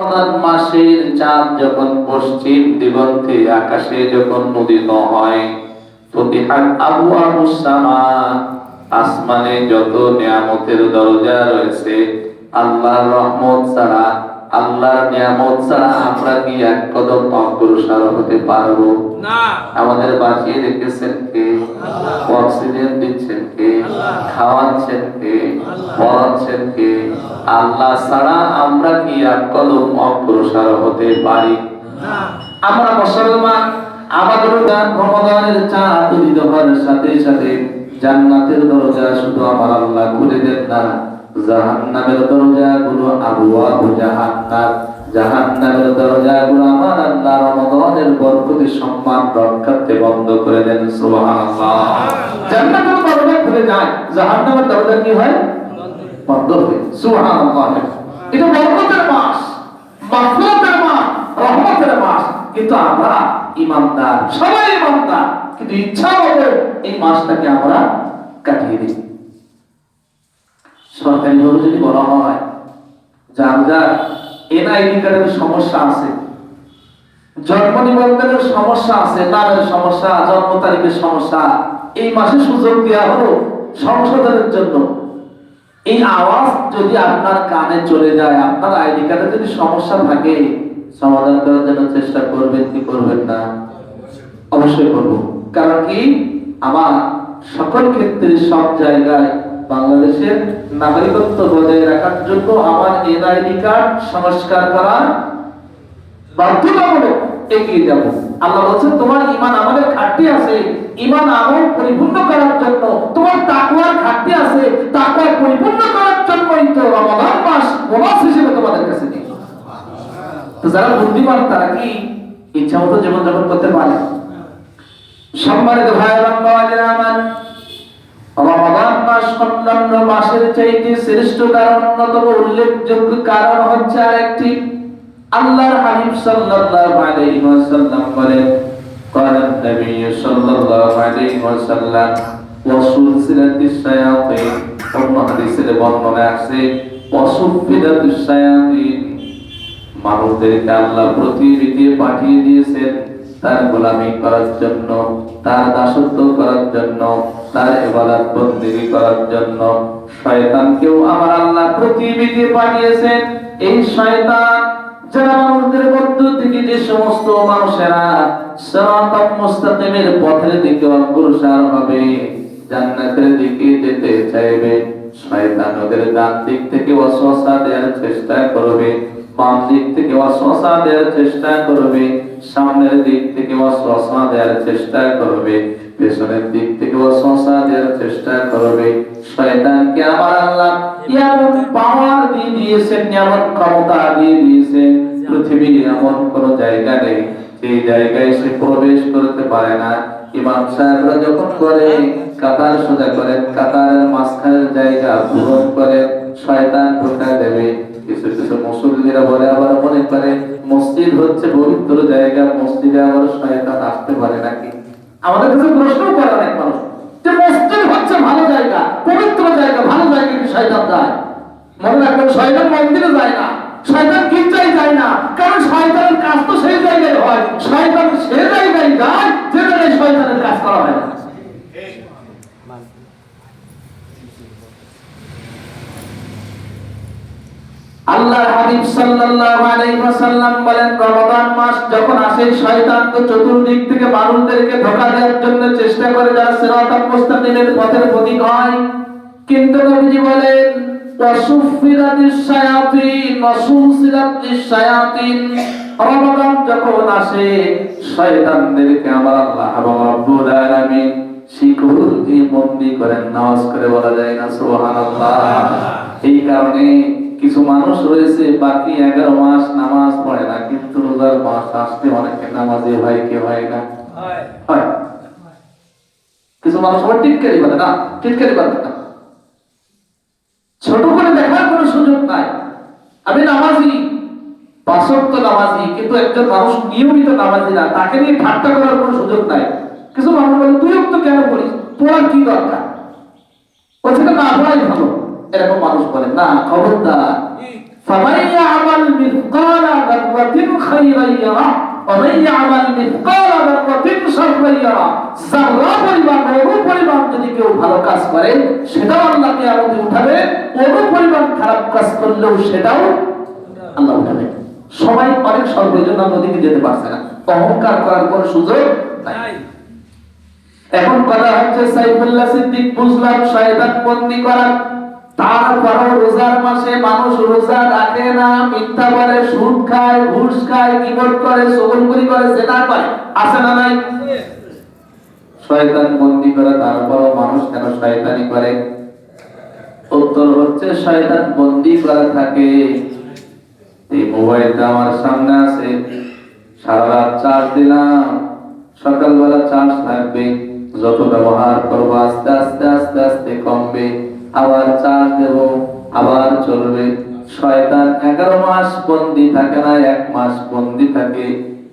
রমজান মাসের চাঁদ যখন পশ্চিম দিগন্তে আকাশে যখন উদিত হয়, ফতিহাত আবওয়াবুস সামা, আসমানে যত নিয়ামতের দরজা রয়েছে, আল্লাহর রহমত ছাড়া, আল্লাহর নিয়ামত ছাড়া আমরা কি এক কদম অগ্রসর হতে পারবো না? আমাদের বাঁচিয়ে রেখেছেন কে? অক্সিজেন দিচ্ছেন কে? খাওয়াচ্ছেন কে? পড়াচ্ছেন কে? আল্লাহ ছাড়া আমরা কি এক কদম অগ্রসর হতে পারি না? আমরা মুসলমান, আমাদের রমজানের চাঁদ উদিত হওয়ার সাথে সাথে জান্নাতের দরজা শুধু আমার আল্লাহ খুলে দেন না, জাহান্নামের দরজাগুলো আবওয়াবু জাহান্নাম, জাহান্নামের দরজাগুলো আমার আল্লাহ রমজানের বরকতে সম্মান রক্ষার্থে বন্ধ করে দেন। সুবহানাল্লাহ। জান্নাতের দরজা খুলে যায়, জাহান্নামের দরজা কি হয়? বন্ধ হয়। সুবহানাল্লাহ। এটা বরকতের মাস, মাগফিরাতের মাস, রহমতের মাস। কিন্তু আমরা ঈমানদার, সবাই ঈমানদার, কিন্তু ইচ্ছা মতো এই মাসটাকে আমরা কাটিয়ে দিই। সরকারি ভাবে যদি বলা হয় যার যার এনআইডি কার্ডের সমস্যা আছে, জন্ম নিবন্ধনের সমস্যা আছে, নামের সমস্যা, জন্ম তারিখের সমস্যা, এই মাসে সুযোগ দেওয়া হলো সংশোধনের জন্য। এই আওয়াজ যদি আপনার কানে চলে যায়, আপনার আইডি কার্ডে যদি সমস্যা থাকে, সমাধান করার জন্য চেষ্টা করবেন কি করবেন না? অবশ্যই করব। কারণ কি, আমার সকল ক্ষেত্রে সব জায়গায় বাংলাদেশের নাগরিকত্ব বজায় রাখার জন্য আমার এনআইডি কার্ড সংস্কার করা বাধ্যতামূলক। এগিয়ে যাব। আল্লাহ বলছেন তোমার ঈমান আমলের ঘাটতি আছে, ঈমান আমল পরিপূর্ণ করার জন্য তোমার তাকওয়ার ঘাটতি আছে, তাকওয়া পরিপূর্ণ করার জন্যই তো রমজান মাস বোনাস হিসেবে তোমাদের কাছে দিই। তো যারা বুদ্ধিমান তারা কি ইচ্ছামতো জীবন যাপন করতে পারে? সম্মানিত ভাইরা আমার, রমজান মাস অন্যান্য মাসের চাইতে শ্রেষ্ঠ কারণ, অন্যতম উল্লেখযোগ্য কারণ হচ্ছে আরেকটি। আল্লাহর হাবিব সাল্লাল্লাহু আলাইহি ওয়াসাল্লাম বলেন, قال النبي صلى الله عليه وسلم وسلسلة الشياطين, অন্য হাদিসের বর্ণনা আছে وسلسلة الشياطين, মানুষদেরকে আল্লাহ পৃথিবীতে পাঠিয়ে দিয়েছেন তার গোলামি করার জন্য, তার দাসত্ব করার জন্য, তার ইবাদত বন্দেগী করার জন্য। শয়তানকেও আমার আল্লাহ পৃথিবীতে পাঠিয়েছেন। এই শয়তান যারা মানুষদের মধ্য থেকে যে সমস্ত মানুষেরা সিরাতাল মুস্তাকিমের পথের দিকে অগ্রসর হবে, জান্নাতের দিকে যেতে চাইবে, শয়তান ওদের ডান দিক থেকে ওয়াসওয়াসা দেওয়ার চেষ্টা করবে, বাম দিক থেকে ওয়াসওয়াসা দেওয়ার চেষ্টা করবে, সামনের দিক থেকে ওয়াসওয়াসা দেওয়ার চেষ্টা করবে, পেছনের দিক থেকে ওয়াসওয়াসা দেওয়ার চেষ্টা করবে। শয়তানকে আমার আল্লাহ এমন পাওয়ার দিয়ে দিয়েছেন, এমন ক্ষমতা দিয়ে দিয়েছেন, পৃথিবীর এমন কোন জায়গা নেই সেই জায়গায় সে প্রবেশ করতে পারে না। ইমাম সাহেবরা যখন করে কাতার সোজা করেন, কাতারের মাঝখানের জায়গা পূরণ করে শয়তান ঢোকা দেবে। কিছু কিছু মুসল্লিরা বলে, আবার মনে করে মসজিদ হচ্ছে পবিত্র জায়গা, মসজিদে আবার শয়তান আসতে পারে নাকি? আমাদের কাছে প্রশ্ন করে অনেক মানুষ যে মসজিদ হচ্ছে ভালো জায়গা, পবিত্র জায়গা, ভালো জায়গা, কি শয়তান যায়? মনে রাখবেন, শয়তান মন্দিরে যায় না, শয়তান গির্জায় যায় না, কারণ শয়তানের কাজ তো সেই জায়গায় হয়। শয়তান সে জায়গায় যায় যে জায়গায় শয়তানের কাজ করা হয় না। আল্লাহর হাবিব সাল্লাল্লাহু আলাইহি ওয়াসাল্লাম বলেন, রমজান মাস যখন আসে শয়তান তো চতুর্দিক থেকে মানুষদেরকে ধোঁকা দেওয়ার জন্য চেষ্টা করে, যারা সিরাতাল মুস্তাকিমের পথের পথিক হয়। কিন্তু নবীজি বলেন ওয়াসুফিরাতিশ শায়াতিন ওয়াসুলসিলাতিশ শায়াতিন, রমজান যখন আসে শয়তানদেরকে আমার আল্লাহ এবং রব্বুল আলামিন শিকল দিয়ে বন্দী করেন। নামাজ করে বলা যায় না সুবহানাল্লাহ। এই কারণে কিছু মানুষ রয়েছে বাকি 11 মাস নামাজ পড়ে না, কিন্তু রোজার মাস আসলে অনেকে নামাজে হয়, কে হয় না? হয়। কিছু মানুষ আবার টিটকারি বাঁধে না, টিটকারি বাঁধে না, ছোট করে দেখার কোনো সুযোগ নাই। আমি নামাজি, 5 ওয়াক্ত নামাজি, কিন্তু একজন মানুষ নিয়মিত নামাজি না, তাকে নিয়ে ঠাট্টা করার কোনো সুযোগ নাই। কিছু মানুষ বলে 2 ওয়াক্ত কেন পড়িস, পড়ার কি দরকার, ওইটা না পড়াই ভালো, এরকম মানুষ বলে না। খবরদার, ফামান ইয়ামাল মিসকালা খাইরান ইয়ারা ওয়া মান ইয়ামাল মিসকালা যাররাতিন শাররান ইয়ারা। যারা পরিমাণ পরিমাণ যদি কেউ ভালো কাজ করে সেটাও আল্লাহ কিয়ামতে উঠাবে, পরিমাণ খারাপ কাজ করলেও সেটাও আল্লাহ উঠাবে। সবাই অনেক সর্বজন নদীকে যেতে পারছে না, অহংকার করার কোনো সুযোগ নাই। এখন কথা হচ্ছে সাইফুল্লাহ সিদ্দিক বুঝলাম শয়তান বন্দী করা, তারপরও রোজার মাসে মানুষ রোজা রাখে না, মিথ্যা বলে, সুদ খায়, ঘুষ খায়, গীবত করে, চগলখড়ি করে, জেনা করে, আছে না নাই? শয়তান বন্দী করে, তারপরও মানুষ কেন শয়তানি করে? উত্তর হচ্ছে শয়তান বন্দী করা থাকে। এই মোবাইলটা আমার সামনে আছে, সারা রাত চার্জ দিলাম, সকালবেলা চার্জ থাকবে, যত ব্যবহার করবো আস্তে আস্তে আস্তে আস্তে কমবে, আবার চার্জ দেব, আবার চলবে। শয়তান 11 মাস বন্দী থাকে না, 1 মাস বন্দী থাকে।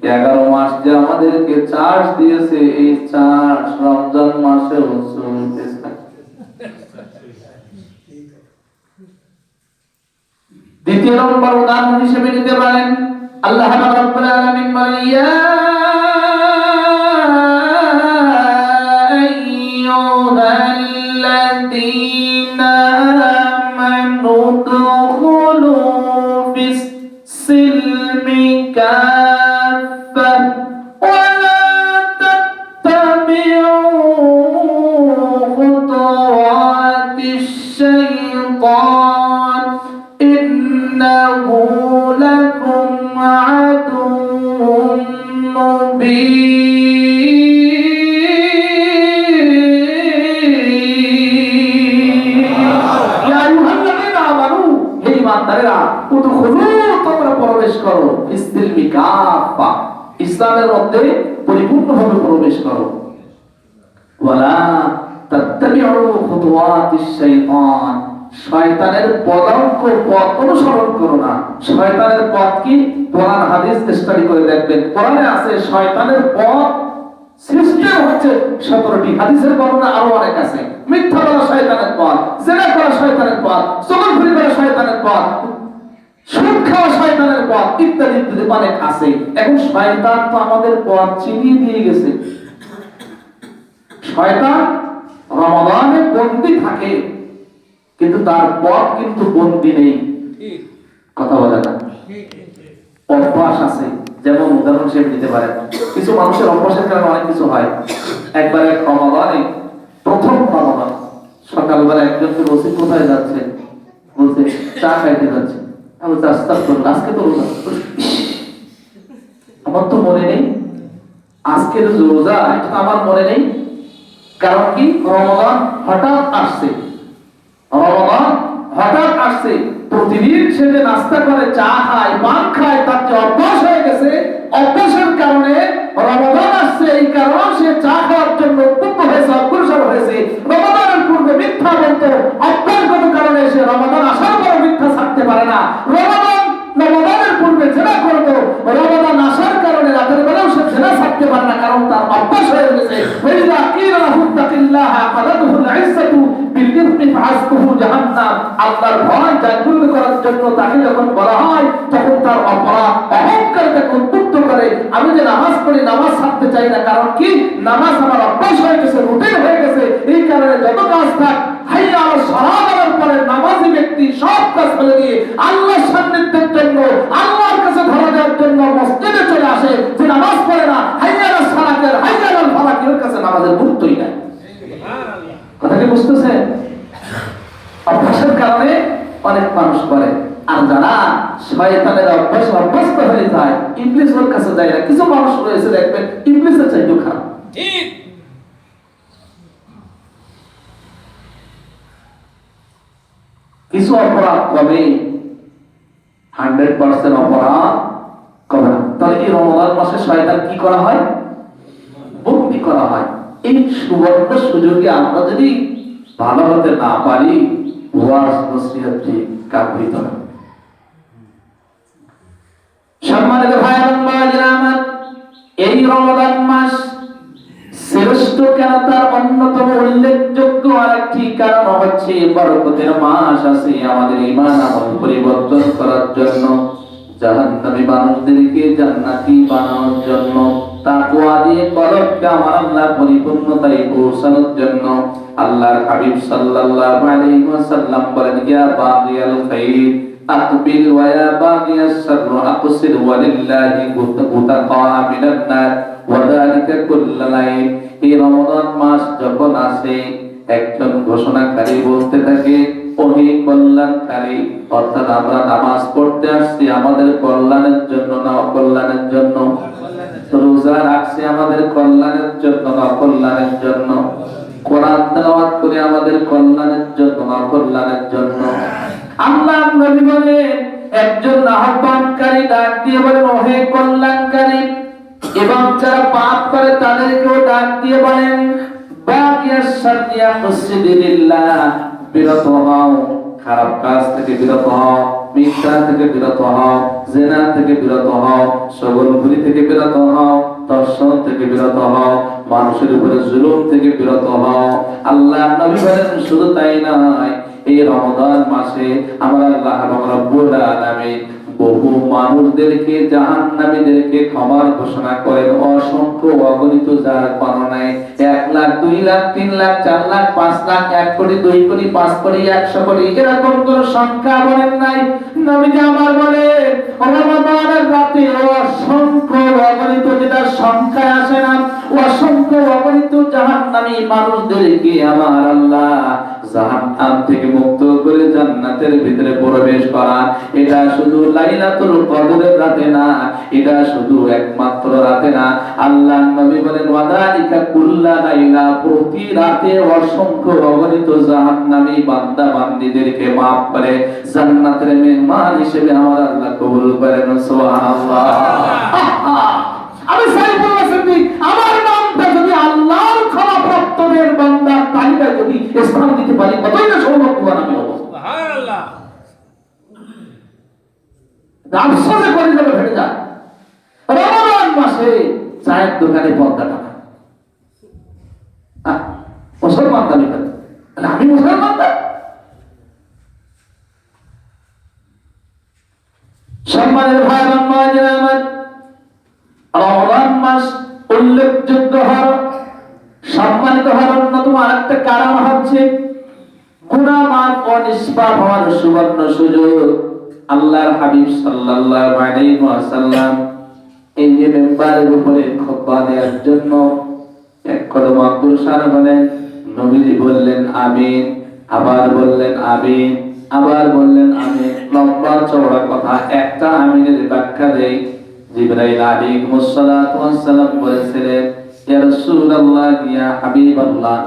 11 মাস যে আমাদেরকে চার্জ দিয়েছে, এই চার্জ রমজান মাসেও চলতেছে। দ্বিতীয় নম্বর উদাহরণ হিসেবে নিতে পারেন, আল্লাহ রাব্বুল আলামিন বলেন, ইয়া আইয়ুহাল্লাযীনা আমানু দুখুলু ফিস-সিলমি কাফফাহ ওয়া লা তাত্তাবিউ খুতুওয়াতিশ-শাইতান ইন্নাহু লাকুম আদুউম মুবিন। ইয়া আইয়ুহাল্লাযীনা আমানু, হে ঈমানদারেরা, উদখুলু, তোমরা প্রবেশ করো, ফিস-সিলমি কাফফা, ইসলামের মধ্যে পরিপূর্ণভাবে প্রবেশ করো। ওয়ালা তাত্তাবিউ খুতুওয়াতিশ-শাইতান, শয়তানের পদাঙ্ক পথ অনুসরণ করো না। শয়তানের পথ কি? কোরআন হাদিস স্টাডি করে দেখবেন, কোরআনে আছে শয়তানের পথ সিস্টেম হচ্ছে 17টি, হাদিসের বর্ণনা আরো অনেক আছে। মিথ্যা বলা শয়তানের পথ, জেনা করা শয়তানের পথ, চগলখড়ি করা শয়তানের পথ, সুদ খাওয়া শয়তানের পথ, ইত্যাদি ইত্যাদি অনেক আছে। এখন শয়তান তো আমাদের পথ চিনিয়ে দিয়ে গেছে। শয়তান রমাদানে বন্দী থাকে, কিন্তু তার পথ কিন্তু বন্দী নেই। কথা বলে না, অভ্যাস আছে। যেমন উদাহরণ হিসেবে দিতে পারেন, কিছু মানুষের অভ্যাসের কারণে অনেক কিছু হয়। একবার এক রমাদানে, প্রথম রমাদান, সকালবেলা একজনকে বলছি কোথায় যাচ্ছে, বলছে চা খাইতে যাচ্ছে। আমি বলছি আস্তাগফিরুল্লাহ, আজকে তো রোজা। আমার তো মনে নেই আজকের রোজা, এটা আমার মনে নেই। কারণ কি? রমাদান হঠাৎ আসছে, রমাদান হঠাৎ আসছে। প্রতিদিন সে যে নাস্তা করে, চা খায়, পান খায়, তার যে অভ্যাস হয়ে গেছে, অভ্যাসের কারণে রমাদান আসছে, এই কারণে সে চা খাওয়ার জন্য উদ্বুদ্ধ হয়েছে, অগ্রসর হয়েছে। রমাদানের পূর্বে মিথ্যা বলতো, অভ্যাসগত কারণে সে রমাদান আসার পর মিথ্যা ছাড়তে পারে না। রমাদানের পূর্বে জেনা করতো, রমাদান আসার কারণে রাতের বেলাও সে জেনা ছাড়তে পারে না, কারণ তার অভ্যাস হয়ে গেছে। ওয়াইদা কিলা লাহু তাকিল্লাহ ফালাতুহুল ইজ্জাতু বিল ইসমি ফাহাসবুহু জাহান্নাম। আল্লাহর ভয় জাগ্রত করার জন্য তাকে যখন বলা হয়, তখন তার অপরাধ অহংকার তাকে উদ্বুদ্ধ করে। আমি যে নামাজ পড়ি, নামাজ ছাড়তে চাই না, কারণ কি? নামাজ আমার অভ্যাস হয়ে গেছে, রুটিন হয়ে গেছে। এই কারণে যত কাজ থাক, হাইয়া আলাস সালাত বলার পরে নামাজি ব্যক্তি সব কাজ ফেলে দিয়ে আল্লাহর সান্নিধ্যের জন্য, আল্লাহর কাছে ধরা দেওয়ার জন্য মসজিদে চলে আসে। যে নামাজ পড়ে না, হাইয়া আলাস সালাতের, হাইয়া আলাল ফালাকের কাছে নামাজের গুরুত্বই নাই। কথা কি বুঝতেছেন? অভ্যাসের কারণে অনেক মানুষ করে। আর যারা শয়তানের অভ্যস্ত হয়ে যায়, ইবলিস ওর কাছে যায় না। কিছু মানুষ রয়েছে দেখবেন, ইবলিসের চাইতেও খারাপ। ঠিক। কিছু অপরাধ কমে, 100% অপরাধ কমে না। তাহলে এই রমজান মাসে শয়তান কি করা হয়? বন্দী করা হয়। এই সুবর্ণ সুযোগে আমরা যদি ভালো হতে না পারি, ওয়াজ নসিহতে কাফির হবে। সম্মানিত ভাই এবং বোনেরা আমার, এই রমজান মাস শ্রেষ্ঠ কেন, তার অন্যতম উল্লেখযোগ্য আরেকটি কারণ হচ্ছে বরকতের মাস আছে। আমাদের ঈমান আমল পরিবর্তন করার জন্য, জাহান্নামী মানুষদেরকে জান্নাতি বানানোর জন্য, তাকওয়া দিয়ে কলবকে আমার আল্লাহ পরিপূর্ণতায় পৌঁছানোর জন্য আল্লাহর হাবিব সাল্লাল্লাহু আলাইহি ওয়াসাল্লাম বলেন, ইয়া বাগিয়াল খাইর আকবিল ওয়া ইয়া বাগিয়াস শারর আকসির ওয়ালিল্লাহি মুতাকা মিনান নার ওয়া যালিকা কুল্লু লাইল। এই রমজান মাস যখন আসে, একজন ঘোষণাকারী বলতে থাকে, ওহে কল্যাণকারী, অর্থাৎ আমরা নামাজ পড়তে আসছি আমাদের কল্যাণের জন্য না অকল্যাণের জন্য? রোজা রাখছি আমাদের কল্যাণের জন্য না অকল্যাণের জন্য? কোরআন তেলাওয়াত করে আমাদের কল্যাণের জন্য না অকল্যাণের জন্য? আল্লাহ নবী বলেন, একজন আহ্বানকারী ডাক দিয়ে বলেন, ওহে কল্যাণকারী, এবং যারা পাপ করে তাদেরকেও ডাক দিয়ে বলেন, বাগিয়াস শাররিয়া কুসিদিল্লাহ, বিরত হও, খারাপ কাজ থেকে বিরত হও, মিথ্যা থেকে বিরত হও, জিনা থেকে বিরত হও, সগলপুরি থেকে বিরত হও, দর্শন থেকে বিরত হও, মানুষের উপরে জুলুম থেকে বিরত হও। আল্লাহ নবী বলেন, শুধু তাই নয়, এই রমজান মাসে আমার আল্লাহ রাব্বুল আলামিন বহু মানুষদেরকে, জাহান্নামীদেরকে ক্ষমার ঘোষণা করেন, অসংখ্য অগণিত, যার কোনো নাই। 1 লাখ, 2 লাখ, 3 লাখ, 4 লাখ, 5 লাখ, 1 কোটি, 2 কোটি, 5 কোটি, 100 কোটি, এরকম কোন সংখ্যা বলেন নাই। নবীজি আমার বলে, রমজানের রাতে অসংখ্য অগণিত, যেটা সংখ্যায় আসে না, অসংখ্য অগণিত জাহান্নামী মানুষদেরকে আমার আল্লাহ জাহান্নাম থেকে মুক্ত করে জান্নাতের ভিতরে প্রবেশ করা। এটা শুধু লাইলাতুল কদরের রাতে না, এটা শুধু একমাত্র রাতে না। আল্লাহ নবী বলেন, ওয়াদালিকা কুল্লা লাইলা, প্রতি রাতে অসংখ্য অগণিত জাহান্নামী বান্দা বান্দীদেরকে maaf করে জান্নাতের মেহমান হিসেবে আমার আল্লাহ কবুল করেন। সুবহানাল্লাহ। আমি সাইফুল্লাহ সিদ্দিক, আমার নামটা যদি আল্লাহর ক্ষমাপ্রাপ্তদের বান্দার তালিকায় যদি স্থান দিতে পারি, কতই না সৌভাগ্যবান আমি হব। সুবহানাল্লাহ। আফসোসে করে যাবে, ফেটে যায়। রমজান মাসে চায়ের দোকানে পর্দা টাকা, মুসলমান দাবি করে, আমি মুসলমান না? সম্মানের ভাই আমার, রমজান মাস উল্লেখযোগ্য হওয়ার, সম্মানিত হওয়ার অন্যতম আরেকটা কারণ হচ্ছে গুনাহ মাফ ও নিষ্পাপ হওয়ার সুবর্ণ সুযোগ। আল্লাহর হাবিব সাল্লাল্লাহু আলাইহি ওয়াসাল্লাম এই যে মেম্বারের উপরে খুতবা দেওয়ার জন্য এক কদম অগ্রসর হলেন। নবীজি বললেন আমিন, আবার বললেন আমিন, আবার বললেন আমিন। লম্বা চওড়া কথা, একটা আমিনের ব্যাখ্যা দেই। জিবরাইল আলাইহিস সালাতু ওয়াস সালাম বলেছিলেন, ইয়া রাসূলুল্লাহ, ইয়া হাবিবাল্লাহ,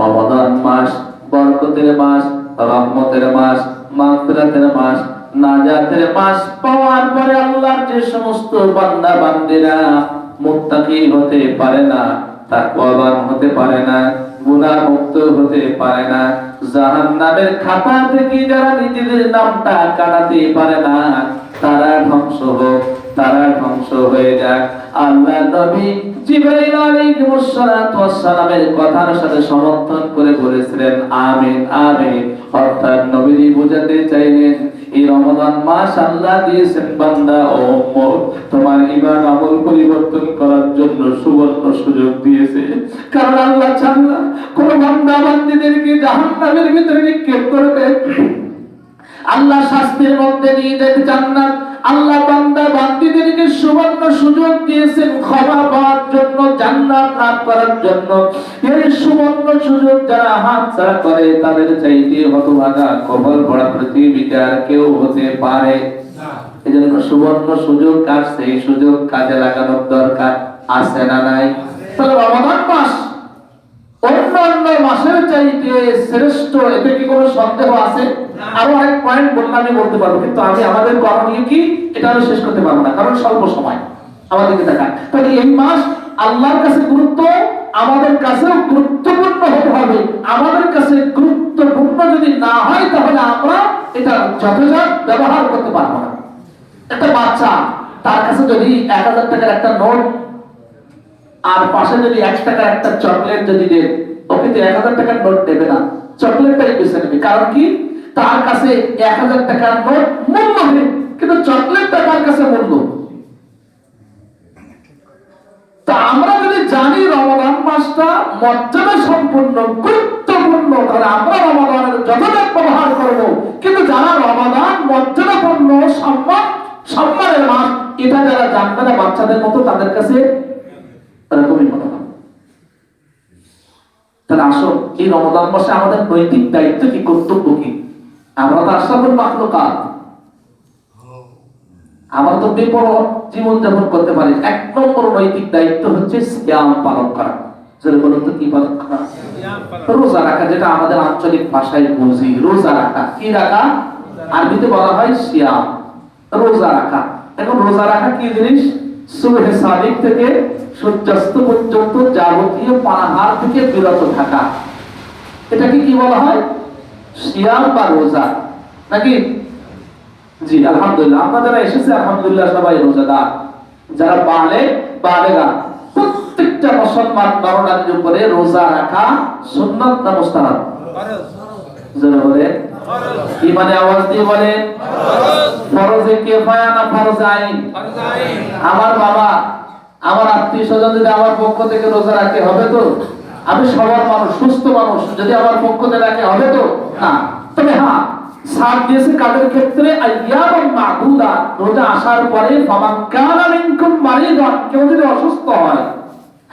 রমাদান মাস বরকতের মাস, রহমতের মাস, মাগফিরাতের মাস, নাজাতের মাস পাওয়ার পরে আল্লাহর যে সমস্ত বান্দা বান্দীরা মুত্তাকি হতে পারে না, তাকওয়াবান হতে পারে না, গুনাহ মুক্ত হতে পারে না, জাহান্নামের খাতা থেকে যারা নিজেদের নামটা কাটাতে পারে না, তারা ধ্বংস হোক, তারা ধ্বংস হয়ে যাক। আল্লাহ নবী জিবরাইল আলাইহিস সালাতু ওয়াস সালামের কথার সাথে সমর্থন করে বলেছিলেন আমিন, আমিন। অর্থাৎ নবীজি বোঝাতে চাইলেন, এই রমজান মাস আল্লাহ দিয়েছেন বান্দা ও উম্মত, তোমার ঈমান আমল পরিবর্তন করার জন্য সুবর্ণ সুযোগ দিয়েছে। কারণ আল্লাহ চান না কোন বান্দা বান্দীদেরকে জাহান্নামের ভিতরে নিক্ষেপ করবে, আল্লাহ শাস্তির মধ্যে নিয়ে যেতে চান না। আল্লাহ বান্দা বান্দীদেরকে সুবর্ণ সুযোগ দিয়েছেন ক্ষমা পাওয়ার জন্য, জান্নাত লাভ করার জন্য। এই সুবর্ণ সুযোগ যারা হাতছাড়া করে, তাদের চাইতে হতভাগা কবর পড়া পৃথিবীতে আর কেউ হতে পারে না। এজন্য সুবর্ণ সুযোগ আসছে, এই সুযোগ কাজে লাগানোর দরকার আছে না নাই? তাহলে রমজান মাস অন্যান্য মাসের চাইতে শ্রেষ্ঠ, এতে কি কোনো সন্দেহ আছে? আরো অনেক পয়েন্ট বললে আমি বলতে পারবো, কিন্তু আমি আমাদের করণীয় কি এটা আমি শেষ করতে পারবো না, কারণ স্বল্প সময় আমাদেরকে দেখা। তাহলে এই মাস আল্লাহর কাছে গুরুত্ব, আমাদের কাছেও গুরুত্বপূর্ণ হতে হবে। আমাদের কাছে গুরুত্বপূর্ণ যদি না হয়, তাহলে আমরা এটা যথাযথ ব্যবহার করতে পারবো না। একটা বাচ্চা, তার কাছে যদি 1000 টাকার একটা নোট আর পাশে যদি 1 টাকার একটা চকলেট যদি দেন, ওকে তো 1000 টাকার নোট দেবে না, চকলেটটাই বেছে নেবে। কারণ কি? তার কাছে 1000 টাকার নোট মূল্যহীন, কিন্তু চকলেটটা তার কাছে মূল্য। তা আমরা যদি জানি রমাদান মাসটা মর্যাদা সম্পন্ন, গুরুত্বপূর্ণ, তাহলে আমরা রমাদানের যথাযথ ব্যবহার করব। কিন্তু যারা রমাদান মর্যাদাপূর্ণ, সম্মানের মাস, এটা যারা জানবে না, বাচ্চাদের মতো, তাদের কাছে এরকমই মনে হয়। তাহলে আসুন, এই রমাদান মাসে আমাদের নৈতিক দায়িত্ব কি, কর্তব্য কি? আমরা তো আশরাফুল মাখলুকাত, আমরা তো বেপরোয়া জীবন যাপন করতে পারি। এক নম্বর নৈতিক দায়িত্ব হচ্ছে সিয়াম পালন করা। যেটা বলুন তো, কি পালন করা? রোজা রাখা, যেটা আমাদের আঞ্চলিক ভাষায় বুঝি রোজা রাখা। কি রাখা? আরবিতে বলা হয় সিয়াম, রোজা রাখা। এখন রোজা রাখা কি জিনিস? সুবহে সাদিক থেকে সূর্যাস্ত পর্যন্ত যাবতীয় পানাহার থেকে বিরত থাকা, এটাকে কি বলা হয়? সিয়াম বা রোজা, নাকি? জি আলহামদুলিল্লাহ, আপনারা এসেছে আলহামদুলিল্লাহ, সবাই রোজাদার। যারা বালেগা, প্রত্যেকটা মুসলমান নরনারীর উপরে রোজা রাখা সুন্নাত না মুস্তাহাব? যারা বলে ইমানে আওয়াজ দিয়ে বলে ফরজে কিফায়া না ফরজে আইন? আমার বাবা, আমার আত্মীয় স্বজন যদি আমার পক্ষ থেকে রোজা রাখে, হবে তো? আমি সবার মানুষ, সুস্থ মানুষ, যদি আমার পক্ষ থেকে রাখে, হবে তো? না। তবে হ্যাঁ, সাত দিয়েছে কাদের ক্ষেত্রে? আইয়াম মাদুদা, রোজা আসার পরে ফামান কানা মিনকুম মারিদান, কেউ যদি অসুস্থ হয়,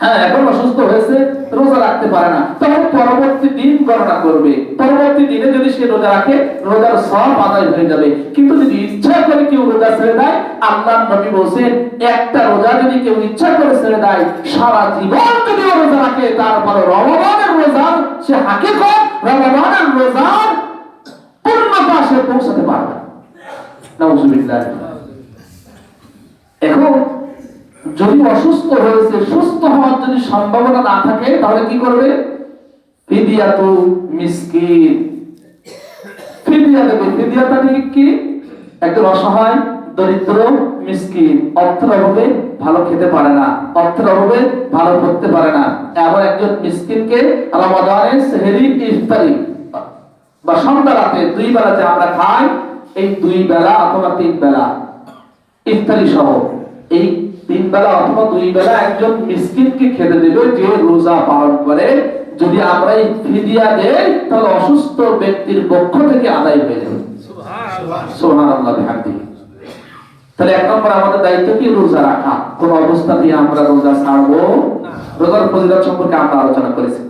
হ্যাঁ এখন অসুস্থ হয়েছে, রোজা রাখতে পারে না, তখন পরবর্তী দিন গণনা করবে। পরবর্তী দিনে যদি সে রোজা রাখে, রোজার সওয়াব আদায় হয়ে যাবে। কিন্তু যদি ইচ্ছা করে কেউ রোজা ছেড়ে দেয়, আল্লাহর নবী বলেছেন, একটা রোজা যদি কেউ ইচ্ছা করে ছেড়ে দেয়, সারা জীবন যদি রোজা রাখে, তারপর রমজানের রোজার সে হাকিকত, রমজানের রোজার পূর্ণতা সে পৌঁছাতে পারবে। নাউজুবিল্লাহ। এখন যদি অসুস্থ হয়েছে, সুস্থ হওয়ার যদি সম্ভাবনা না থাকে, তাহলে কি করবে? ফিদিয়াতু মিসকিন, ফিদিয়া দেবে। ফিদিয়াটা কি? একজন অসহায় দরিদ্র মিসকিন, অর্থের অভাবে ভালো খেতে পারে না, অর্থের অভাবে ভালো করতে পারে না, এমন একজন মিসকিনকে রমাদানের সেহরি, ইফতারি বা সন্ধ্যা রাতে দুই বেলাতে আমরা খাই, এই দুই বেলা অথবা তিন বেলা ইফতারি সহ, এই তিন বেলা অথবা দুই বেলা একজন মিসকিনকে খেতে দেবে যে রোজা পালন করে। যদি আমরা এই ফিদিয়া দেই, তাহলে অসুস্থ ব্যক্তির পক্ষ থেকে আদায় হয়ে যাবে। সুবহানাল্লাহ বিহামদিহি। তাহলে এক নম্বর আমাদের দায়িত্ব কি? রোজা রাখা। কোন অবস্থাতেই আমরা রোজা ছাড়বো না। রোজার ফজিলত সম্পর্কে আমরা আলোচনা করেছি।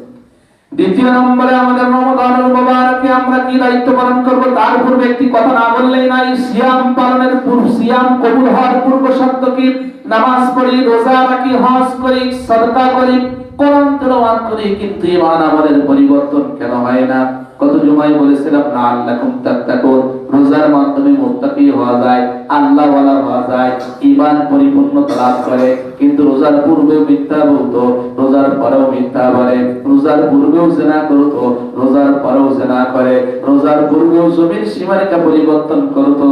দ্বিতীয় নম্বরে আমাদের রমাদানুল মুবারকে আমরা কি দায়িত্ব পালন করব, তার পূর্বে একটি কথা না বললেই নাই। সিয়াম পালনের পূর্ব, সিয়াম কবুল হওয়ার পূর্ব শর্ত কি? নামাজ পড়ি, রোজা রাখি, হজ করি, সাদকা করি, কোরআন তেলাওয়াত করি, কিন্তু ঈমান আমাদের পরিবর্তন কেন হয় না? কত জুমায় বলেছিলাম না, আল্লাকুম তাত্তাকুন, রোজার মাধ্যমে মুত্তাকি হওয়া যায়, আল্লাহ ওয়ালা হওয়া যায়, ঈমান পরিপূর্ণতা লাভ করে। কিন্তু রোজার পূর্বে মিথ্যা বলতো, রোজার পরেও মিথ্যা বলে, রোজার পূর্বেও জিনা করতো, রোজার পরেও জিনা করে, রোজার পূর্বেও জমির সীমারেখা পরিবর্তন করতো,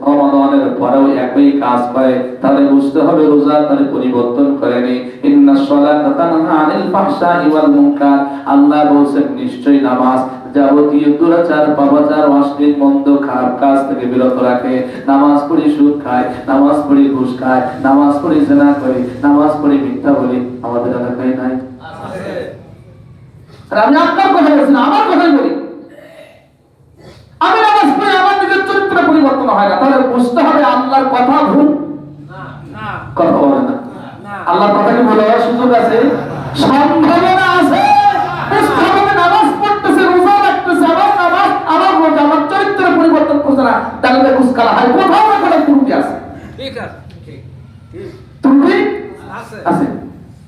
রমাদানের পরেও একই কাজ করে। তাহলে বুঝতে হবে রোজা তার পরিবর্তন করেনি। ইন্নাস সালাতা তানহা আনিল ফাহশাই ওয়াল মুনকার, আল্লাহ বলেন নিশ্চয়ই নামাজ যাবতীয় দুরাচার, পাপাচার, অশ্লীল, মন্দ, খারাপ কাজ থেকে বিরত রাখে। নামাজ পড়ি সুদ খায়, নামাজ পড়ি ঘুষ খায়, নামাজ পড়ি জিনা করি, নামাজ পড়ি মিথ্যা বলি, আমাদের এলাকায় নাই? আর আমি আপনার কথা বলছি না, আমার কথাই বলি। আমি নামাজ পড়ি, আমার নিজের চরিত্র পরিবর্তন হয় না, তাহলে বুঝতে হবে আল্লাহর কথা ভুল। কথা বলে না, আল্লাহর কথা কি ভুল হওয়ার সুযোগ আছে? সম্ভাবনা আছে। নামাজ পড়তেছে, রোজা রাখতেছে, আবার নামাজ, আবার রোজা, আমার চরিত্র পরিবর্তন করছে না, তাহলে কুসকালা হয়, কোথাও না কোথাও ত্রুটি আছে। ঠিক আছে, ত্রুটি আছে।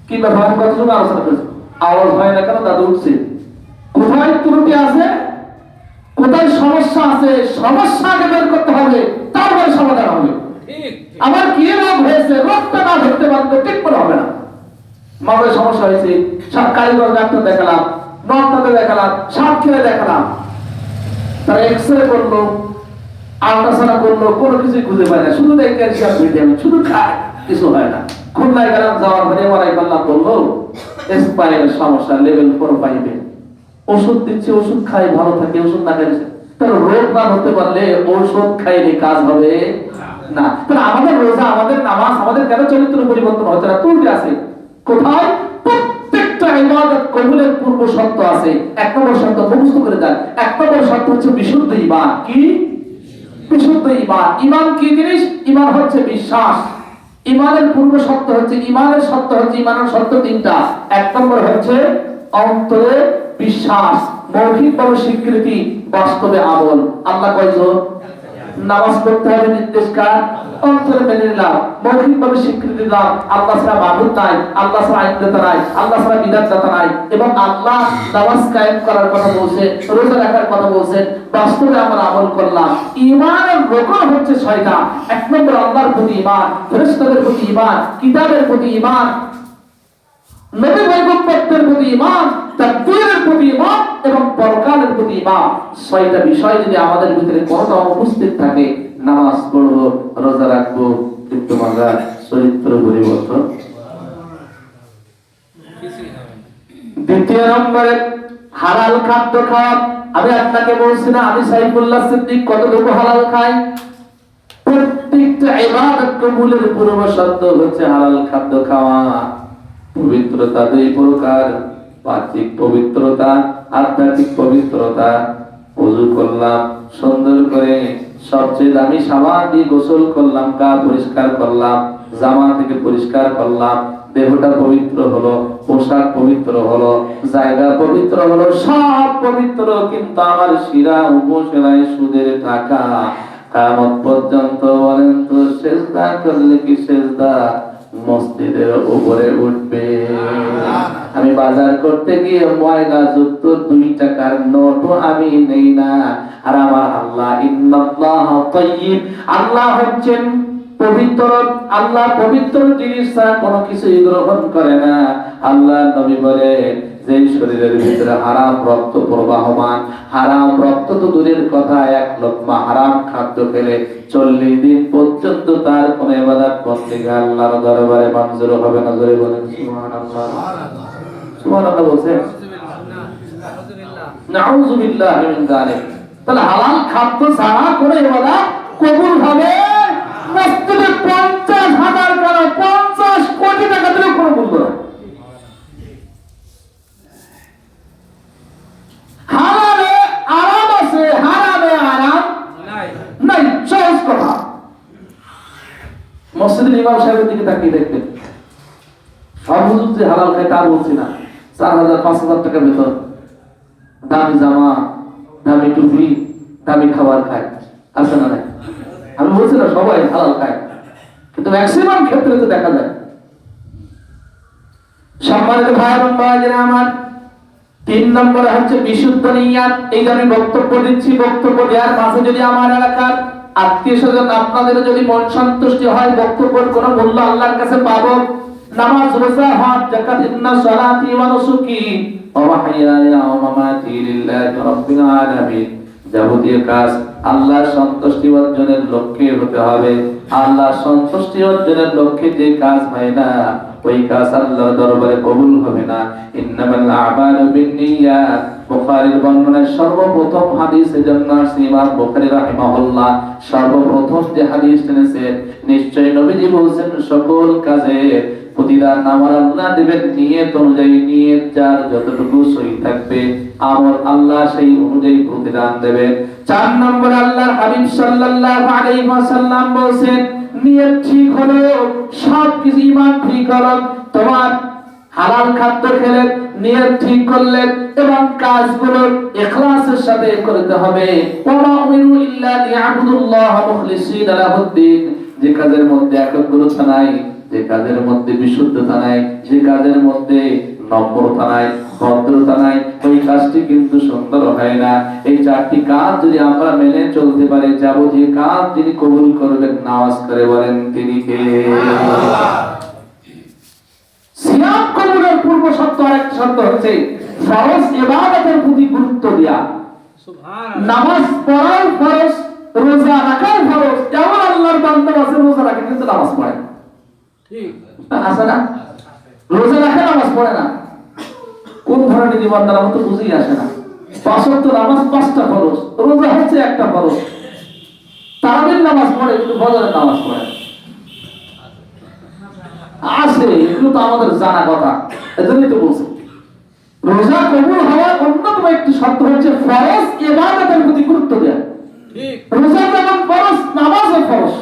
কি ব্যাপার? কত সময় আলোচনা করেছি, আওয়াজ হয় না কেন? দাদু উঠছে। কোথায় ত্রুটি আছে, কোথায় সমস্যা আছে, সমস্যা আগে বের করতে হবে, তারপরে সমাধান হবে। আমার কি রোগ হয়েছে, রোগটা না ধরতে পারলে ঠিক করে হবে না। মাথায় সমস্যা হয়েছে, সব কারিগর ডাক্তার দেখালাম, নর্তাতে দেখালাম, সাতক্ষীরা দেখালাম, তারা এক্সরে করলো, আল্ট্রাসাউন্ড করলো, কোনো কিছুই খুঁজে পায় না, শুধু দেখে ভিটামিন শুধু খায়, কিছু হয় না। খুলনায় গেলাম, যাওয়ার পরে এমআরআই করলাম, বললো স্পাইনের সমস্যা লেভেল 4 5-এ, ওষুধ দিচ্ছে, ওষুধ খাই ভালো থাকে, ওষুধ না খেলে। তাহলে রোগ না হতে পারলে ওষুধ খাইলে কাজ হবে না। তাহলে আমাদের রোজা, আমাদের নামাজ, আমাদের কেন চরিত্র পরিবর্তন হচ্ছে না? ত্রুটি আছে কোথায়? প্রত্যেকটা ইবাদত কবুলের পূর্ব শর্ত আছে। এক নম্বর শর্ত মুখস্থ করে যান। এক নম্বর শর্ত হচ্ছে বিশুদ্ধ ঈমান। কি বিশুদ্ধ ঈমান? ঈমান কি জিনিস? ঈমান হচ্ছে বিশ্বাস। ঈমানের পূর্ব শর্ত হচ্ছে, ঈমানের শর্ত হচ্ছে, ঈমানের শর্ত তিনটা। এক নম্বর হচ্ছে অন্তরে বিশ্বাস, মৌখিকভাবে স্বীকৃতি, বাস্তবে আমল। আল্লাহ কয়জন? নামাজ পড়তে হবে নির্দেশ কার? অন্তরে মেনে নিলাম, মৌখিকভাবে স্বীকৃতি দিলাম আল্লাহ ছাড়া মাবুদ নাই, আল্লাহ ছাড়া আইনদাতা নাই, আল্লাহ ছাড়া বিধানদাতা নাই, এবং আল্লাহ নামাজ কায়েম করার কথা বলছে, রোজা রাখার কথা বলছেন, বাস্তবে আমরা আমল করলাম। ঈমানের রকম হচ্ছে 6টা। এক নম্বর আল্লাহর প্রতি ঈমান, ফেরেশতাদের প্রতি ঈমান, কিতাবের প্রতি ঈমান, নবী পয়গম্বরদের প্রতি ঈমান, তাকদীরের প্রতি ঈমান এবং পরকালের প্রতি ঈমান। 6টা বিষয় যদি আমাদের ভিতরে কোনটা অনুপস্থিত থাকে, নামাজ পড়বো, রোজা রাখবো, কিন্তু আমরা চরিত্র পরিবর্তন। দ্বিতীয় নম্বরে হালাল খাদ্য খাওয়া। আমি আপনাকে বলছি না, আমি সাইফুল্লাহ সিদ্দিক কতটুকু হালাল খাই? প্রত্যেকটা ইবাদত কবুলের পূর্ব শর্ত হচ্ছে হালাল খাদ্য খাওয়া। পবিত্রতা দুই প্রকার, বাহ্যিক পবিত্রতা, আধ্যাত্মিক পবিত্রতা। ওযু করলাম সুন্দর করে, সবচেয়ে দামি সাবান দিয়ে গোসল করলাম, গা পরিষ্কার করলাম, জামা থেকে পরিষ্কার করলাম, দেহটা পবিত্র হলো, পোশাক পবিত্র হলো, জায়গা পবিত্র হলো, সব পবিত্র। কিন্তু আমার শিরা উপশিরায় সুদের টাকা। কিয়ামত পর্যন্ত বলেন তো, সিজদা করলে কি সিজদা মসজিদের উপরে উঠবে? আমি বাজার করতে গিয়ে ময়লা যুক্ত 2 টাকার নোটও আমি নেই না। আর আমার আল্লাহ ইন্নাল্লাহ তাইয়্যিব, আল্লাহ হচ্ছেন পবিত্র। আল্লাহ পবিত্র জিনিস ছাড়া কোনো কিছুই গ্রহণ করে না। আল্লাহ নবী বলে, যে শরীরের ভিতরে হারাম রক্ত প্রবাহমান, হারাম রক্ত তো দূরের কথা, 1 লোকমা হারাম খাদ্য খেলে 40 দিন পর্যন্ত তার কোন ইবাদত বন্দেগী আল্লাহর দরবারে মঞ্জুর হবে না। জোরে বলেন সুবহানাল্লাহ। সুবহানাল্লাহ বলছেন, নাউযুবিল্লাহ মিন যালিক। তাহলে হালাল খাদ্য ছাড়া কোন ইবাদত কবুল হবে মসজিদে 50,000 টাকা, 50 কোটি টাকা দিলেও কোনো মূল্য না। হালালে আরাম আছে, হারামে আরাম নাই। সহজ কথা। মসজিদের ইমাম সাহেবের দিকে তাকিয়ে দেখবেন, সব হুজুর যে হালাল খায় তা বলছি না। 4,000 5,000 টাকা বেতন, দামি জামা, দামি টুপি, দামি খাবার খায়, আছে না নাই? আমি বলছি না সবাই হালাল খায়, কিন্তু ম্যাক্সিমাম ক্ষেত্রে তো দেখা যায়। সম্মানিত ভাই এবং বোনেরা আমার, 3 নম্বরে হচ্ছে বিশুদ্ধ নিয়ত। এই যে আমি বক্তব্য দিচ্ছি, বক্তব্য দেওয়ার মাঝে যদি আমার এলাকার আত্মীয়-স্বজন আপনাদের যদি মন সন্তুষ্টি হয়, বক্তব্যের কোনো মূল্য আল্লাহর কাছে পাবো। নামাজ, রোজা, হজ, যাকাত, ইন্না সালাতি ওয়া নুসুকি ওয়া মাহইয়ায়া ওয়া মামাতি লিল্লাহি রাব্বিল আলামিন। যাবতীয় কাজ আল্লাহর সন্তুষ্টি অর্জনের লক্ষ্যে হতে হবে। আল্লাহর সন্তুষ্টি অর্জনের লক্ষ্যে যে কাজ হয় না, ওই কাজ আল্লাহর দরবারে কবুল হবে না। ইন্নামাল আমালু বিন্নিয়াত। বুখারীর বর্ণনায় সর্বপ্রথম হাদিস এজন্য ইমাম বুখারী রাহিমাহুল্লাহ সর্বপ্রথম যে হাদিস এনেছেন, নিশ্চয় নবীজি বলেছেন, সকল কাজে প্রতিদান আমার আল্লাহ দেবেন নিয়ত অনুযায়ী। নিয়ত যার যতটুকু সহি থাকবে, আমল আল্লাহ সেই অনুযায়ী প্রতিদান দেবেন। 4 নম্বর আল্লাহর হাবিব সাল্লাল্লাহু আলাইহি ওয়াসাল্লাম বলেছেন, নিয়ত ঠিক হলো সব কিছু, ঈমান ঠিক হলো, তোমার হালাল খাদ্য খেলে নিয়ত ঠিক করলেন এবং কাজগুলো ইখলাসের সাথে করতে হবে। ওয়া উমিরু ইল্লা লিয়াবুদুল্লাহ মুখলিসিনা লাহুদ্দিন। যে কাজের মধ্যে একগ্রতা নাই, যে কাজের মধ্যে বিশুদ্ধতা নাই, যে কাজের মধ্যে নম্রতা নাই, ভদ্রতা নাই, ওই কাজটি কিন্তু সুন্দর হয় না। এই 4টি কাজ যদি আমরা মেনে চলতে পারি, যাবতীয় কাজ যিনি কবুল করবেন, নামাজ করে বলেন তিনি কে? সিয়াম কবুলের পূর্ব শর্ত আরেকটা শর্ত হচ্ছে ফরজ ইবাদতের প্রতি গুরুত্ব দেয়া। নামাজ পড়ার ফরজ, রোজা রাখার ফরজ। যেমন আল্লাহর বান্দা আছে রোজা রাখে কিন্তু নামাজ পড়ে না, ঠিক আছে না? রোজা রাখে নামাজ পড়ে না, কোন ধরনের ইমানদার আমার তো বুঝেই আসে না। 5 ওয়াক্ত নামাজ 5টা ফরজ, রোজা হচ্ছে একটা ফরজ। তারাবির নামাজ পড়ে কিন্তু ফজরের নামাজ পড়ে আছে, এগুলো তো আমাদের জানা কথা। এজন্যই তো বলছি রোজা কবুল হওয়ার অন্যতম একটি শর্ত হচ্ছে ফরজ ইবাদতের প্রতি গুরুত্ব দেওয়া। রোজা যেমন ফরজ, নামাজও ফরজ।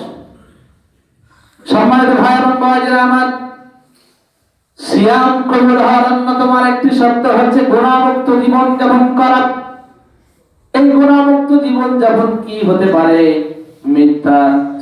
সম্মানিত ভাই এবং বোনেরা আমার, সিয়াম কবুল হওয়ার অন্যতম একটি শর্ত হচ্ছে গুনাহমুক্ত জীবন যাপন করা। এই গুনাহমুক্ত জীবন যাপন কি হতে পারে? মিথ্যা,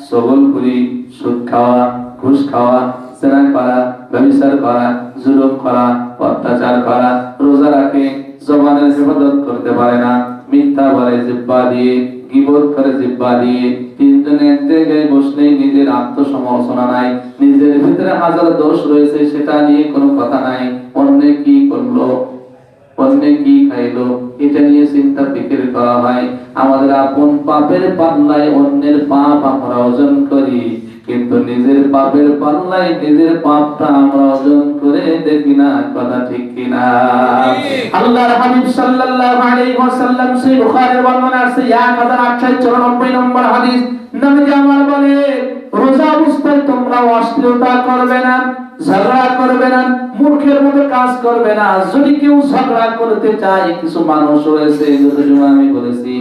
চগলখুরি, সুদ খাওয়া, ঘুষ খাওয়া, জেনা করা, ব্যভিচার করা, জুলুম করা, অত্যাচার করা। রোজা রাখে, জবানের হেফাজত করতে পারে না, মিথ্যা বলে জিহ্বা দিয়ে, গীবত করে জিহ্বা দিয়ে। তিনজনে এক জায়গায় বসলেই নিজের আত্মসমালোচনা নাই, নিজের ভিতরে হাজার দোষ রয়েছে সেটা নিয়ে কোনো কথা নাই। অন্যে কি করলো, অন্যে কি খাইলো, এটা নিয়ে চিন্তা ফিকির করা হয়। আমাদের আপন পাপের পাল্লায় অন্যের পাপ আমরা ওজন করি, কিন্তু নিজের পাপের পাল্লায় নিজের পাপটা আমরা ওজন করে দেখি না। কথা ঠিক কিনা? আল্লাহর হাবিব সাল্লাল্লাহু আলাইহি ওয়াসাল্লাম সহিহ বুখারীর বর্ণনা আছে 1894 নম্বর হাদিস, নবীজি আমার বলে, রোজা অবস্থায় তোমরা অশ্লীলতা করবে না, ঝগড়া করবে না, মূর্খের মতো কাজ করবে না। যদি কেউ ঝগড়া করতে চায়, কিছু মানুষ রয়েছে, যতজন আমি বলেছি,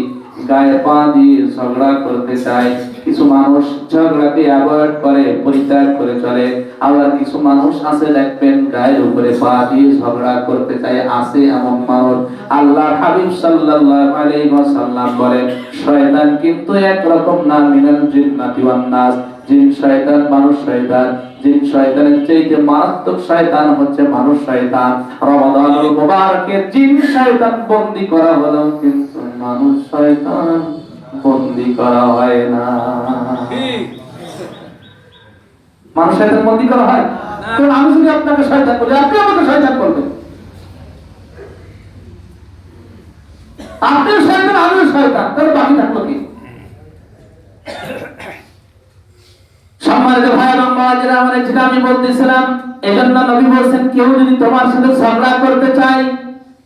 গায়ে পা দিয়ে ঝগড়া করতে চায়। কিছু মানুষ ঝগড়াকে অ্যাভয়েড করে, পরিত্যাগ করে চলে। আবার কিছু মানুষ আছে দেখবেন গায়ের উপরে পা দিয়ে ঝগড়া করতে চায়, আছে এমন মানুষ। আল্লাহর হাবিব সাল্লাল্লাহু আলাইহি ওয়াসাল্লাম বলেন, শয়তান কিন্তু একরকম না, মিনাল জিন্নাতি ওয়ান নাস। জিন শয়তান, মানুষ শয়তান। জিন শয়তানের চাইতে মারাত্মক শয়তান হচ্ছে মানুষ শয়তান। রমাদানুল মুবারকে জিন শয়তান বন্দী করা হলো, কিন্তু মানুষ শয়তান বন্দী করা হয় না। মানুষ শয়তান বন্দী করা হয় না। কারণ আমি যদি আপনাকে শয়তান বলি, আপনি আমাকে শয়তান করবেন। আপনিও শয়তান, আমিও শয়তান, তাহলে বাকি থাকলো কি? সম্মানিত ভাই এবং বোনেরা আমার, যেটা আমি বলতেছিলাম, এজন্য নবী বলেছেন, কেউ যদি তোমার সাথে ঝগড়া করতে চায়,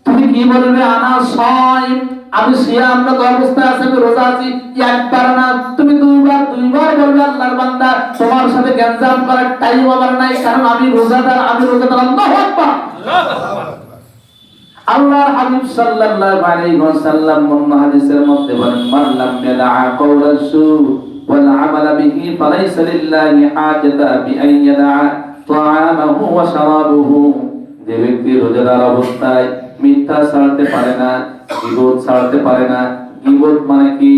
তুমি কি বলবে? আনা সাইম, আমি সিয়ামরত অবস্থায় আছি, আমি রোজা আছি। একবার না, তুমি দুইবার বলবে, আল্লাহর বান্দা, তোমার সাথে গ্যাঞ্জাম করার টাইম আমার নাই, কারণ আমি রোজাদার, আমি রোজাদার। আল্লাহু আকবার। আল্লাহর হাবিব সাল্লাল্লাহু আলাইহি ওয়াসাল্লাম হাদিসের মধ্যে বলেন, মান লাম ইয়াদা কাওলাস সু ওয়াল আমালা বিহি ফালাইসা লিল্লাহি হাজাতা বিআন ইয়াদা তাআমাহু ওয়া শারাবুহু। যে ব্যক্তি রোজাদার অবস্থায় মিথ্যা ছাড়তে পারে না, গীবত ছাড়তে পারে না। গীবত মানে কি?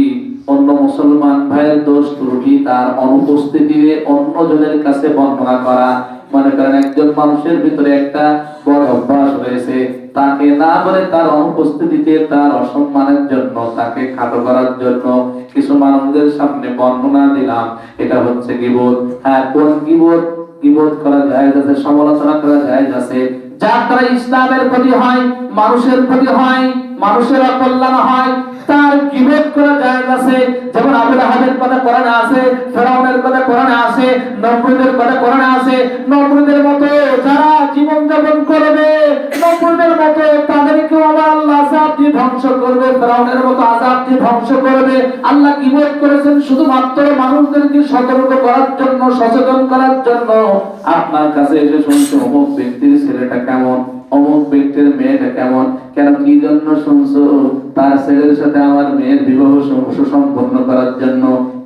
অন্য মুসলমান ভাইয়ের দোষ ত্রুটি তার অনুপস্থিতিতে অন্যজনের কাছে বর্ণনা করা। মনে করেন একজন মানুষের ভিতরে একটা বড় অভ্যাস রয়েছে, তাকে না বলে তার অনুপস্থিতিতে তার অসম্মানের জন্য, তাকে খাটো করার জন্য কিছু মানুষদের সামনে বর্ণনা দিলাম, এটা হচ্ছে গীবত। হ্যাঁ, কোন গীবত? গীবত করা জায়েজ আছে, সমালোচনা করা জায়েজ আছে, যার দ্বারা ইসলামের ক্ষতি হয়, মানুষের ক্ষতি হয়, মানুষের অকল্যাণ হয়, তার গীবত করা জায়েজ আছে। যেমন আবু লাহাবের কথা কোরআনে আছে, ফিরআউনের কথা কোরআনে আছে, নমরুদের কথা কোরআনে আছে। নমরুদের মতো যারা জীবন যাপন করবে, নমরুদের মতো তাদেরকেও আল্লাহ আযাব দিয়ে ধ্বংস করবে, ফিরআউনের মতো আযাব দিয়ে ধ্বংস করবে। আল্লাহ গীবত করেছেন শুধুমাত্র মানুষদেরকে সতর্ক করার জন্য, সচেতন করার জন্য। আপনার কাছে এসে শুনছে অমুক ব্যক্তির ছেলেটা কেমন, অমুক ব্যক্তির মেয়েটা কেমন, কেন কি জন্য শুনছো? তার ছেলের সাথে আমার মেয়ের বিবাহ সুসম্পন্ন করার জন্য।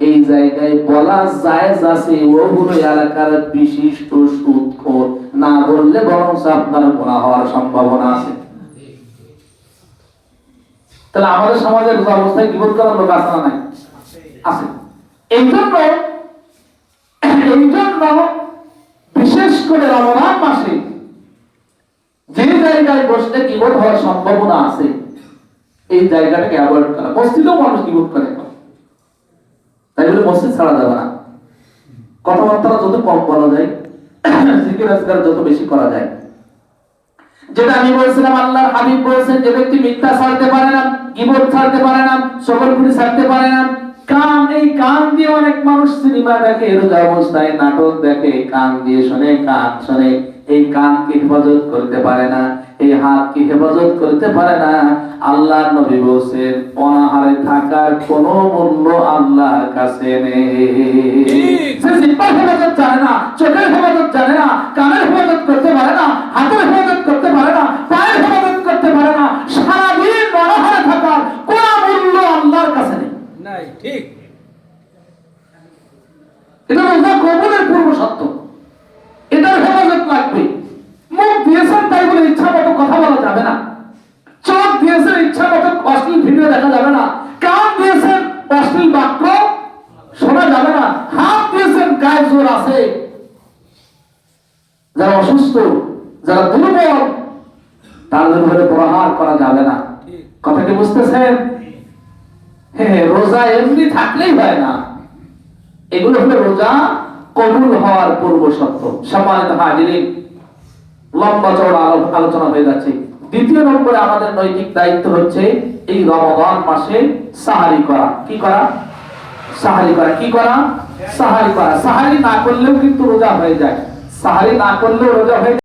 এই জায়গায় বলা জায়েজ আছে, ওগুলো এলাকার বিশিষ্ট সুদখোর, না বললে বরং আপনার গুনাহ হওয়ার সম্ভাবনা আছে। তাহলে আমাদের সমাজের অবস্থায় গীবত করার লোক আছে না নাই? আছে। এই জন্য বিশেষ করে রমজান মাসে যে জায়গায় বসলে গীবত হওয়ার সম্ভাবনা আছে, এই জায়গাটাকে অ্যাভয়েড করা। মসজিদেও মানুষ গীবত করে, তাই বলে মসজিদ ছাড়া যাবে না। কথাবার্তা যত কম বলা যায়, জিকির আজকার যত বেশি করা যায়। যেটা আমি বলছিলাম, আল্লাহর হাবিব বলেছেন, যে ব্যক্তি মিথ্যা ছাড়তে পারে না, গীবত ছাড়তে পারে না, চগলখুরি ছাড়তে পারে না, কান, এই কান দিয়ে অনেক মানুষ সিনেমা দেখে, রোজা অবস্থায় নাটক দেখে, কান দিয়ে শোনে, কান শোনে, এই কানকে হেফাজত করতে পারে না। এই হাত কি হেফাজত করতে পারে না? আল্লাহর নবী বলেন অনাহারে থাকার কোনো মূল্য আল্লাহর কাছে নেই। সে জিহ্বার হেফাজত জানে না, চোখের হেফাজত জানে না, কানের হেফাজত করতে পারে না, হাতের হেফাজত করতে পারে না, পায়ের হেফাজত করতে পারে না, সারাদিন অনাহারে থাকার কোনো মূল্য আল্লাহর কাছে নেই। নাই, ঠিক। এটা রোজা কবুলের পূর্ব শর্ত। এটার হেফাজত লাগবে। মুখ দিয়েছেন তাই বলে ইচ্ছা মতো কথা বলা যাবে না, চোখ দিয়েছেন ইচ্ছা মতো অশ্লীল ভিডিও দেখা যাবে না, কান দিয়েছেন অশ্লীল বাক্য শোনা যাবে না, হাত দিয়েছেন গায়ে জোর আছে, যারা অসুস্থ, যারা দুর্বল তাদের উপরে প্রহার করা যাবে না। কথা কি বুঝতেছেন? হ্যাঁ, রোজা এমনি থাকলেই হয় না, এগুলো হলো রোজা কবুল হওয়ার পূর্ব শর্ত। সম্মানিত হাজিরিন, লম্বা চওড়া আলোচনা হয়ে যাচ্ছে। দ্বিতীয় নম্বরে আমাদের নৈতিক দায়িত্ব হচ্ছে এই রমাদান মাসে সাহারি করা। কি করা? সাহারি করা। কি করা? সাহারি করা। সাহারি না করলেও কিন্তু রোজা হয়ে যায়। সাহারি না করলেও রোজা হয়ে যায়।